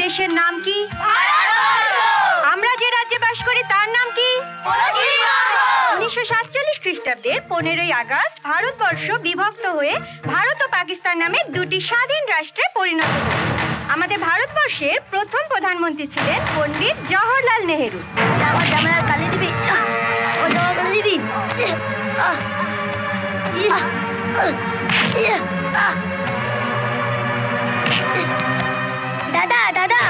দেশের নাম কি? আমরা যে রাজ্যে বাস করি তার নাম কি? 1947 খ্রিস্টাব্দের 15ই আগস্ট ভারতবর্ষ বিভক্ত হয়ে ভারত ও পাকিস্তান নামে দুটি স্বাধীন রাষ্ট্রে পরিণত হয়েছে। আমাদের ভারতবর্ষের প্রথম প্রধানমন্ত্রী ছিলেন পণ্ডিত জওহরলাল নেহেরু। দাদা দাদা